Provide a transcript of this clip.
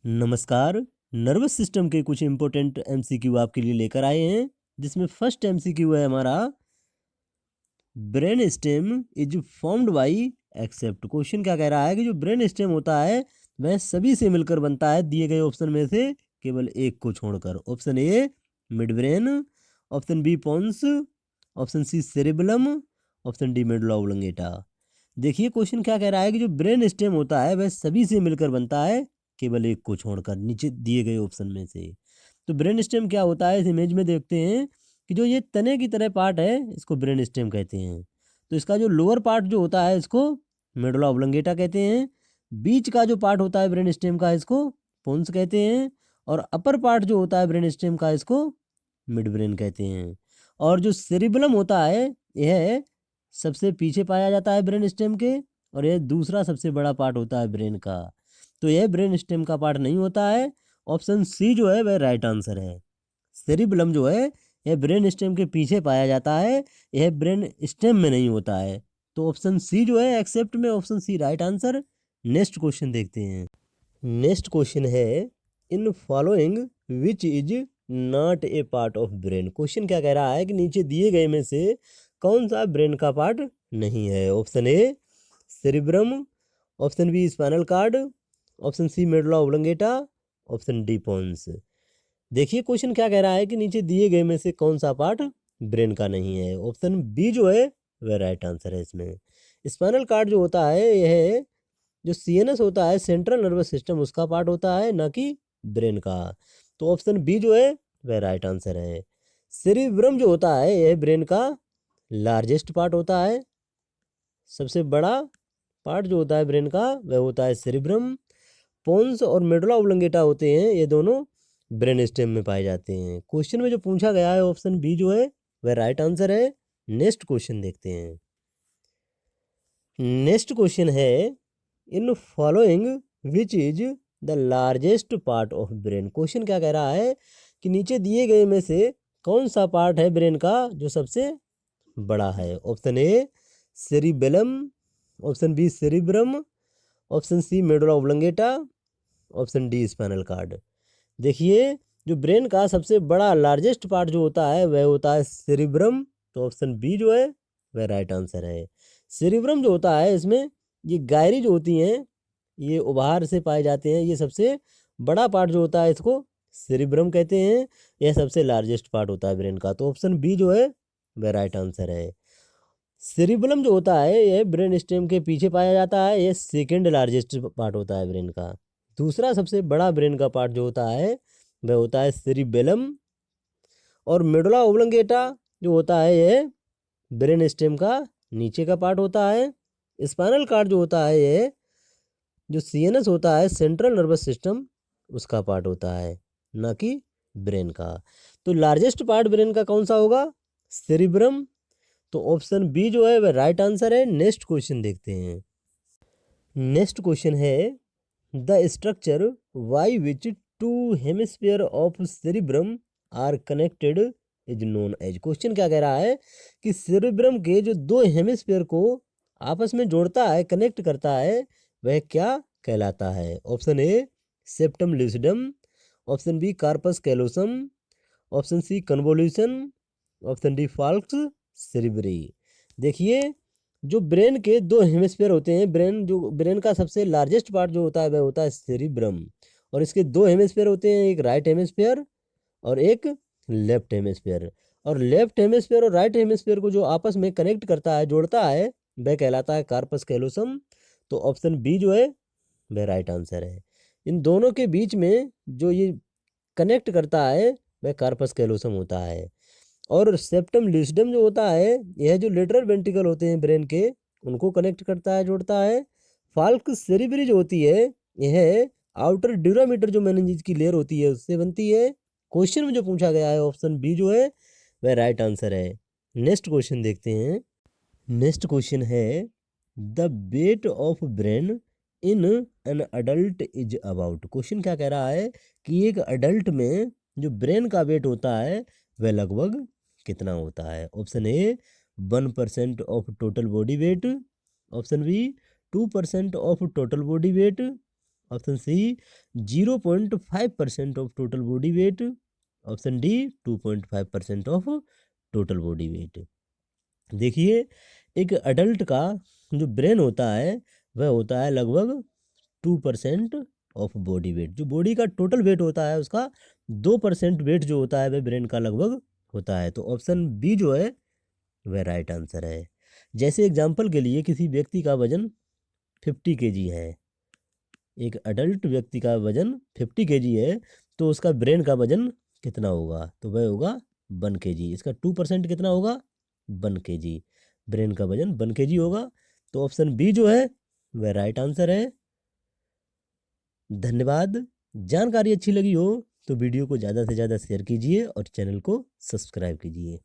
नमस्कार। Nervous system के कुछ इंपॉर्टेंट एमसीक्यू आपके लिए लेकर आए हैं, जिसमें फर्स्ट एमसीक्यू है हमारा, brain stem is formed by except. Question क्या कह रहा है कि जो ब्रेन स्टेम होता है वह सभी से मिलकर बनता है दिए गए ऑप्शन में से केवल एक को छोड़कर। Option A mid brain, option B pons, option C cerebellum, option D medulla oblongata. देखिए क्वेश्चन क्या कह रहा है कि जो ब्रेन स्टेम होता है वह सभी से मिलकर बनता है केवल एक को छोड़कर, नीचे दिए गए ऑप्शन में से। तो ब्रेन स्टेम क्या होता है, इस इमेज में देखते हैं कि जो ये तने की तरह पार्ट है इसको ब्रेन स्टेम कहते हैं। तो इसका जो लोअर पार्ट जो होता है इसको मेडुला ओब्लंगेटा कहते हैं, बीच का जो पार्ट होता है ब्रेन स्टेम का इसको पोन्स कहते हैं, और अपर पार्ट जो होता है ब्रेन स्टेम का इसको मिड ब्रेन कहते हैं। और जो सेरिबलम होता है यह सबसे पीछे पाया जाता है ब्रेन स्टेम के, और यह दूसरा सबसे बड़ा पार्ट होता है ब्रेन का। तो यह ब्रेन स्टेम का पार्ट नहीं होता है। ऑप्शन सी जो है वह राइट आंसर है। सेरिबलम जो है यह ब्रेन स्टेम के पीछे पाया जाता है, यह ब्रेन स्टेम में नहीं होता है। तो ऑप्शन सी जो है एक्सेप्ट में option C right answer. Next question देखते हैं। नेक्स्ट क्वेश्चन है, in following which is not a part of brain. Question क्या कह रहा है कि नीचे दिए गए में से कौन सा ब्रेन का पार्ट नहीं है। Option A cerebrum, option B spinal cord, option C medulla oblongata, option D pons. देखिए क्वेश्चन क्या कह रहा है कि नीचे दिए गए में से कौन सा पार्ट ब्रेन का नहीं है। ऑप्शन बी जो है वह राइट आंसर है इसमें। स्पाइनल कार्ड जो होता है यह जो सीएनएस होता है, सेंट्रल नर्वस सिस्टम, उसका पार्ट होता है, ना कि ब्रेन का। तो ऑप्शन बी जो है वह राइट आंसर है। सेरिब्रम जो होता है यह ब्रेन का लार्जेस्ट पार्ट होता है, सबसे बड़ा पार्ट जो होता है ब्रेन का वह होता है सेरिब्रम। पोन्स और मेडुला ओब्लंगेटा होते हैं, ये दोनों ब्रेन स्टेम में पाए जाते हैं। क्वेश्चन में जो पूछा गया है ऑप्शन बी जो है वह राइट आंसर है। नेक्स्ट क्वेश्चन देखते हैं। नेक्स्ट क्वेश्चन है, in following which is the largest part of brain. Question क्या कह रहा है कि नीचे दिए गए में से कौन सा पार्ट है ब्रेन का जो सबसे बड़ा है। Option A cerebellum, option B cerebrum, option C medulla oblongata, option D spinal cord. देखिए जो ब्रेन का सबसे बड़ा लार्जेस्ट पार्ट जो होता है वह होता है सेरिब्रम। तो ऑप्शन बी जो है वह राइट आंसर है। सेरिब्रम जो होता है इसमें ये गायरी जो होती हैं ये उभार से पाए जाते हैं, ये सबसे बड़ा पार्ट जो होता है इसको सेरिब्रम कहते हैं, यह सबसे लार्जेस्ट पार्ट होता है ब्रेन का। तो ऑप्शन बी जो है वह राइट आंसर है। सेरिबलम जो होता है यह ब्रेन स्टेम के पीछे पाया जाता है, यह सेकेंड लार्जेस्ट पार्ट होता है ब्रेन का। दूसरा सबसे बड़ा ब्रेन का पार्ट जो होता है वह होता है सेरिबेलम। और मेडुला ओब्लंगेटा जो होता है यह ब्रेन स्टेम का नीचे का पार्ट होता है। स्पाइनल कार्ड जो होता है यह जो सीएनएस होता है, सेंट्रल नर्वस सिस्टम, उसका पार्ट होता है, ना कि ब्रेन का। तो लार्जेस्ट पार्ट ब्रेन का कौन सा होगा, सेरिब्रम। तो ऑप्शन बी जो है वह राइट आंसर है। नेक्स्ट क्वेश्चन देखते हैं। नेक्स्ट क्वेश्चन है, the structure by which two hemisphere of cerebrum are connected is known as. Question क्या कह रहा है कि सेरिब्रम के जो दो हेमिस्फीयर को आपस में जोड़ता है, कनेक्ट करता है, वह क्या कहलाता है। Option A septum lucidum, option B corpus callosum, option C convolution, option D falx cerebri. देखिए जो ब्रेन के दो हेमिस्फीयर होते हैं, ब्रेन का सबसे लार्जेस्ट पार्ट जो होता है वह होता है सेरिब्रम, और इसके दो हेमिस्फीयर होते हैं, एक राइट हेमिस्फीयर और एक लेफ्ट हेमिस्फीयर। और लेफ्ट हेमिस्फीयर और राइट हेमिस्फीयर को जो आपस में कनेक्ट करता है, जोड़ता है, वह कहलाता है कार्पस कैलोसम। तो ऑप्शन बी जो है वह राइट आंसर है। इन दोनों के बीच में जो ये कनेक्ट करता है वह कार्पस कैलोसम होता है। और सेप्टम लूसिडम जो होता है यह जो लेटरल वेंट्रिकल होते हैं ब्रेन के, उनको कनेक्ट करता है, जोड़ता है। फाल्क सेरिब्री जो होती है यह आउटर ड्यूरामीटर जो मेनिंजेस की लेयर होती है उससे बनती है। क्वेश्चन में जो पूछा गया है ऑप्शन बी जो है वह राइट आंसर है। नेक्स्ट क्वेश्चन देखते हैं। नेक्स्ट क्वेश्चन है, the weight of brain in an adult is about. Question क्या कह रहा है कि एक अडल्ट में जो ब्रेन का वेट होता है वह लगभग कितना होता है। Option A 1% of total body weight, option B 2% of total body weight, option C 0.5% of total body weight, option D 2.5% of total body weight. देखिए, एक अडल्ट का जो ब्रेन होता है वह होता है लगभग 2% ऑफ बॉडी वेट। जो बॉडी का टोटल वेट होता है उसका 2% वेट जो होता है वह ब्रेन का लगभग होता है। तो ऑप्शन बी जो है वह राइट आंसर है। जैसे एग्जाम्पल के लिए किसी व्यक्ति का वजन 50 kg है, एक अडल्ट व्यक्ति का वजन 50 kg है, तो उसका ब्रेन का वजन कितना होगा? तो वह होगा 1 kg। इसका 2% कितना होगा? 1 kg। ब्रेन का वजन 1 kg होगा। तो ऑप्शन बी जो है वह राइट आंसर है। धन्यवाद। जानकारी अच्छी लगी हो तो वीडियो को ज़्यादा से ज़्यादा शेयर कीजिए और चैनल को सब्सक्राइब कीजिए।